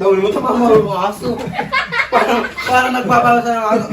Dawin mo ito mga aso. Parang nagpapawasa ng aso.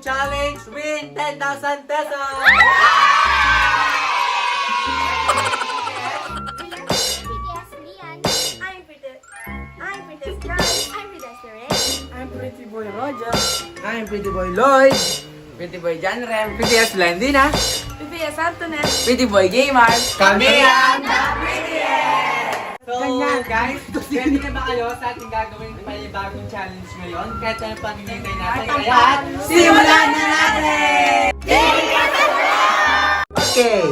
Challenge, win 10,000 pesos! I'm Pretty Boy Roger. I'm Pretty Boy Lloyd. Pretty Boy John Rem, Pretty S Blendina, Pretty Antoinette. Pretty Boy Gamer, Kami ang The Prettiest! So, Ganyan. guys, ready na ba kayo sa ating gagawin bagong challenge ngayon? Kahit ano pang hinihintay natin, kaya simulan na natin! Okay.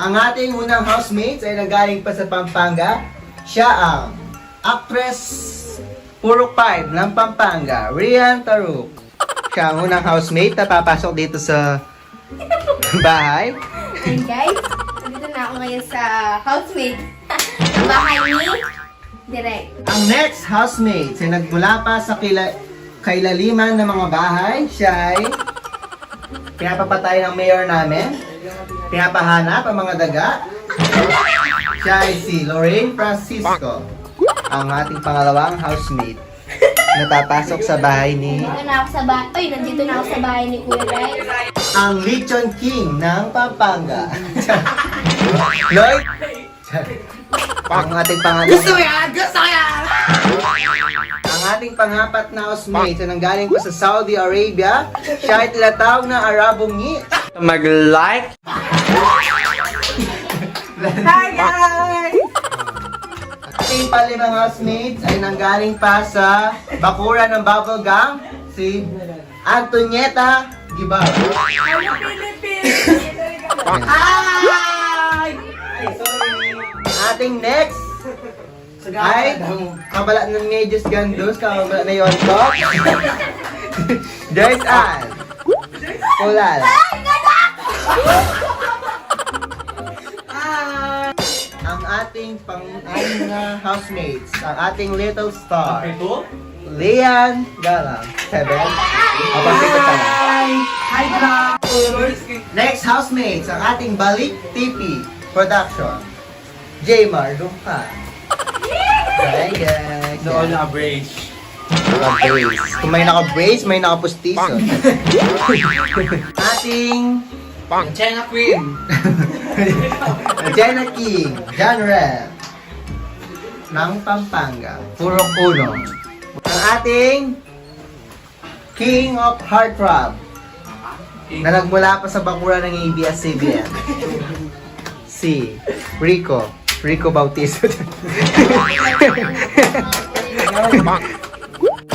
Ang ating unang housemates ay nanggaling pa sa Pampanga. Siya ang actress Purok 5 ng Pampanga, Rian Taruk. Siya ang unang housemate na papasok dito sa bahay. Hi guys, nandito na ako ngayon sa housemate ng bahay ni Direk. Ang next housemate ay nagmula pa sa kailaliman ng mga bahay. Siya ay pinapapatay ng mayor namin. Pinapahanap ang mga daga. Siya ay si Lorraine Francisco, ang ating pangalawang housemate na papasok sa bahay ni Nandito na ako sa bahay. Ay, nandito na ako sa bahay ni Kuya Ray. ang Lechon King ng Pampanga. Lloyd? Ang ating pangalan. Gusto yan! Gusto yan! Ang ating pangapat na housemate na nanggaling pa sa Saudi Arabia. Siya ay tinatawag na Arabongi. Mag-like! Hi guys! Ating palimang housemates ay nanggaling pa sa bakura ng bubble gum. Si Antonieta Guevara. Hello Philippines! Hi! Ating next ay kabala ng Medios Gandos, kabala na Yonto. Joyce Ann Kulal. Ang ating pang-anim na housemates, ang ating little star, Lian Galang. 7. Hi guys! Next housemates, ang ating Balik TV Production, Jaymar Lumpa. Hi guys. Noon na-average. Naka-brace. Kung may naka-brace, may naka-pustiso. Ating China Queen! Jenna King, John Rem ng Pampanga, Purok 1. Ang ating King of Heartthrob na nagmula pa sa bakura ng ABS-CBN, si Rico Bautista.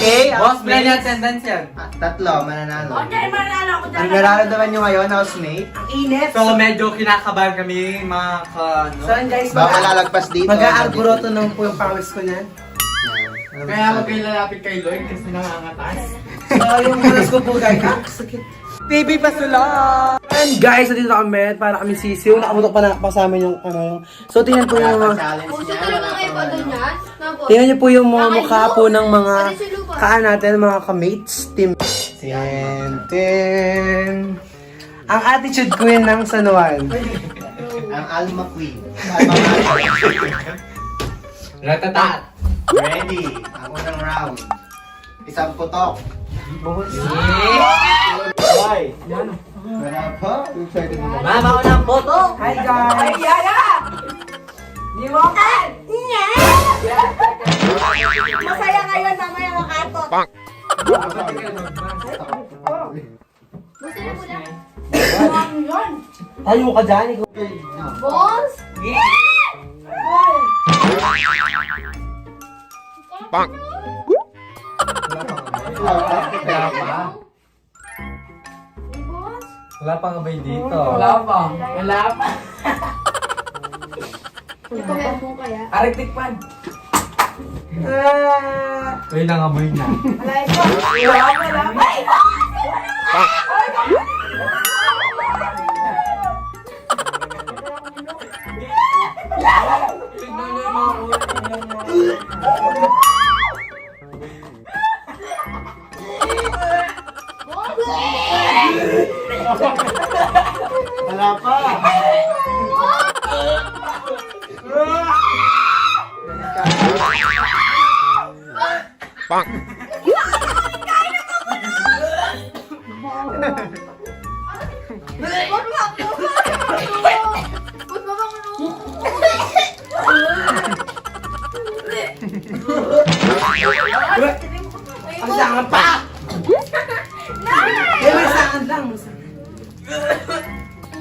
Okay, Boss, play housemates. attendance yan. Tatlo, mananalo. Okay, manalo ako dyan. Ang nararamdaman nyo ngayon, housemate? Ang init. So, medyo kinakabahan kami, mga So yun guys, Baka lalagpas dito. mag-aagboroto na po yung pawis ko niyan. Kaya huwag kayo lalapit kay Lloyd kasi nangangatas. So yung oras ko po guys, sakit. TV Pasula! And guys, nandito na kami para kami sisiw. Nakamutok pa na kasama yung ano. So tingnan po yung mga Puso talaga kayo pa doon yan? tingnan niyo po yung mga mukha po ng mga kaan natin, mga kamates, team. Ten. Ang attitude queen ng San Juan. Ang Alma Queen. Ratatat! Ready. Ang unang round. Isang putok. Hoy! Wala pa? Excited na ba? Mama ko ng photo! Hi guys! Ay, Yaya! Di mo ka? Masaya ngayon na may mga katot. Gusto na mo lang? Ayaw ka dyan, ikaw. Boss? Kaya pa. Boss? Wala pang abay dito. Wala pa. Wala pa. Ikaw mo kaya? Arik tikpan. Uy, nangamoy na. Tignan niyo yung mga Wala pa. Ang sangan pa! Eh, may sangan lang.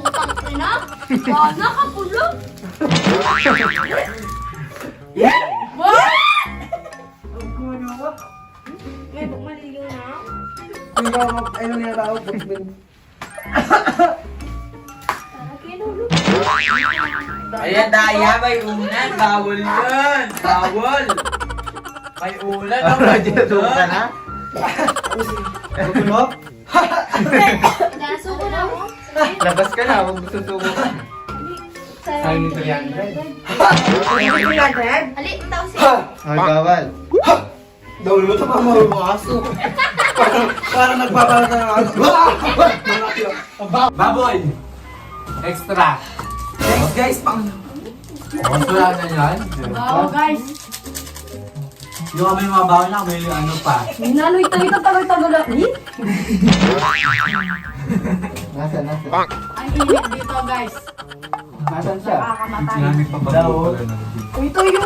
Putang ina? Bana ka pulo? May bukmaliliw na? Ano niya tao? Bukmin. Para kinulo. Ayan, Daya, may unan. Bawal yun. Bawal. May ulan. Ginasuko ka na? Tutulog? Nasuko na mo? Labas ka na, huwag susuko ka. Sabi nito yan. Ali, tao si... Ay, bawal. Dawal mo ito pa mga aso. Parang nagpapalata ng aso. Baboy. Extra. Thanks guys, pang... Wala na yan. Oh, guys. Yung kami mga bawal na, may ano pa. Minaloy tayo tagal-tagal at ni? Nasaan? Ang init dito, guys. Nasaan siya? Nakakamatay. Sinamit pa ba pala na? Uy, tayo!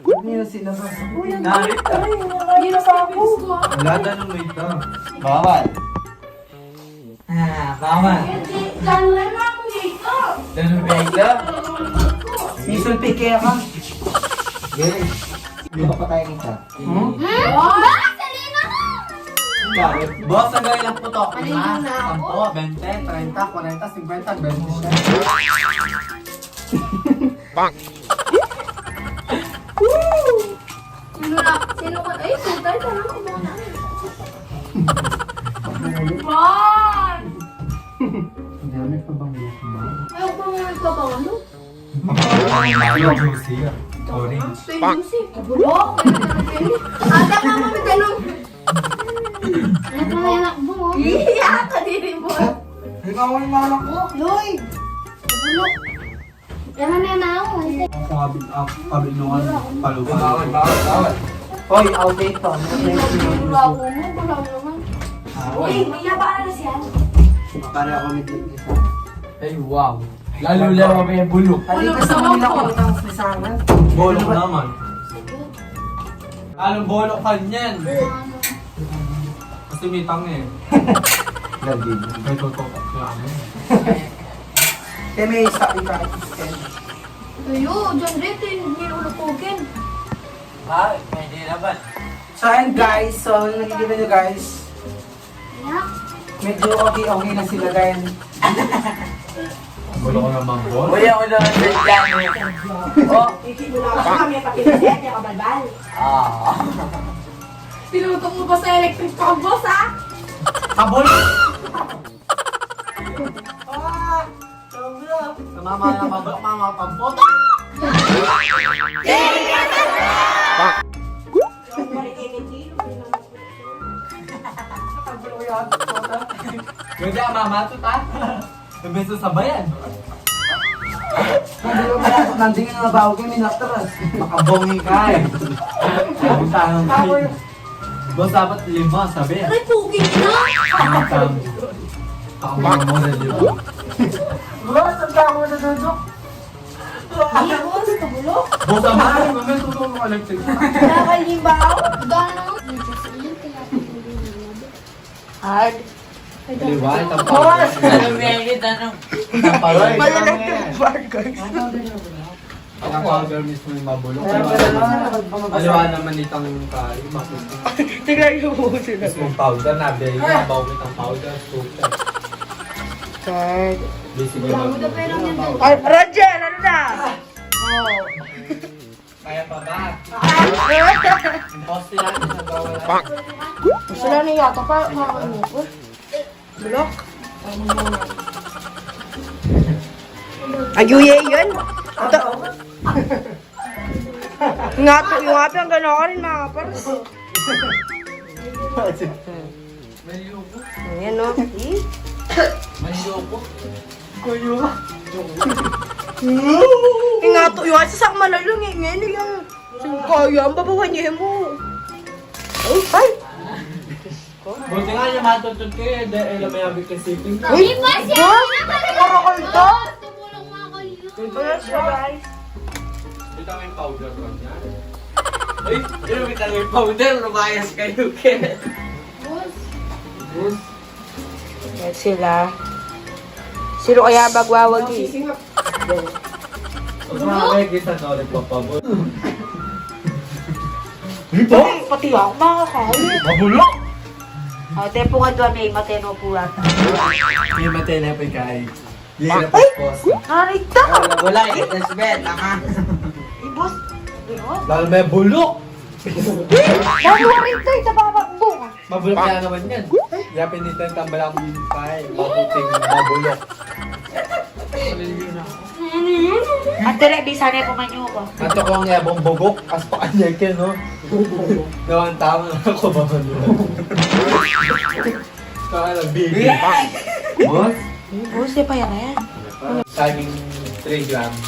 Hindi na sinabas. Narit ka. Wala na nung may ito. Bawal. Bawal. Ganun ba ito? Misol pike ka. Gary, hindi pa patayin kita. Bakit? Boss, ang gawin ng putok. Maligo na ako. 10, 20, 30, 40, 50, 20. Sino ka? Ay, sutay ka lang kumana. Ron! Dami pa bang lupa ba? Ayaw pa nga nagpapawalo. Mayo, juicy. Orange. Juicy. Kabulok. Ada ka mami ganun. Anak na anak mo. Iya, kadiri mo. Ikaw ang malak ko. Loy. Kabulok. Yan na na ako. Kabinungan, palupan. Bawal. Hoy, outdate pa. Wala ko mo. Wala ko naman. Uy, iya ba na siya? Para ako may isa. Ay, wow. Lalo lang may bulok. Halika sa Manila ko ng sisangan. Bolok naman. Anong bolok ka niyan? Kasi may tang eh. Gagawin. May tutok. Kaya may isa ika-extend. Ayo, dyan dito. Hindi ulupukin. Ha? Hindi naman. So ayun guys, so nakikita nyo guys, Anak. medyo okay na sila guys. Bolok ko naman bol. Uy, ako naman dyan. Oh. Ah. Tinutok mo ba sa electric fan, boss, ha? Kabol! Namama na mabok mga pampoto. Pwede ang mama to ta? Beso sa bayan. Nanding nga bago kayo minatras. Makabongi ka eh. Ang tanong kayo. Boss, dapat 5, sabi. Aray, pugi na! Ang tanong. Pakabongi mo na 5. Boss, ang tao na dudok. Ay, boss, kabulok. Boss, amahan. Mamaya tutulong mo electric. Nakalimbaw. Gano'n? Hard. Liwan, ang powder. Anong merit, anong? Ang powder. Ang powder mismo yung mabulok. Aliwan naman itang kayo, mabulok. Tignan niyo po sila. Mismong powder, nabili yung bawit ang powder, super. Card. Basically, mabulok. Ay, Roger, ano na? Kaya pa ba? Impost nila, nagawala. Gusto na niya yata pa. Ano ko? Bulok. Ayuye yun. Ito. Nga to, yung api ang gano'n ka rin mga paras. Ayan o. Manloko. Yung nga to, yung asa sak malalong eh. Ngayon lang. Kaya, ang babawan niya mo. Ay! Buti nga niya matutod kayo, dahil may abig kasi. Di ba siya? Karakol to? Tumulong nga kayo. Ayan siya guys. Ito yung powder ko niya. Ay, yun ito yung powder, lumayas kayo, Ken. Ayan sila. Sino kaya magwawagi? Huwag mga kayo kita na ulit papabot. Ay, pati ako makakawin. Mabulok! Tempo nga doon may mateno po yata. May matay na pa kayo. Hindi na paspos. Narita! Wala, itas bet, aha. Ibos! Dahil may bulok! Narita sa babakbong! Mabulok kaya naman yan. Kaya pinitan tambalang pay. Mabuting mabulok. At dire, bisa na po manyo ko. Ato ko ang yabong bugok. As pa kanya ka, no? Gawang tama na ako ba mabulok? Kaya lang, baby. Boss? Ibos, pa yan na yan. Saging 3 grams.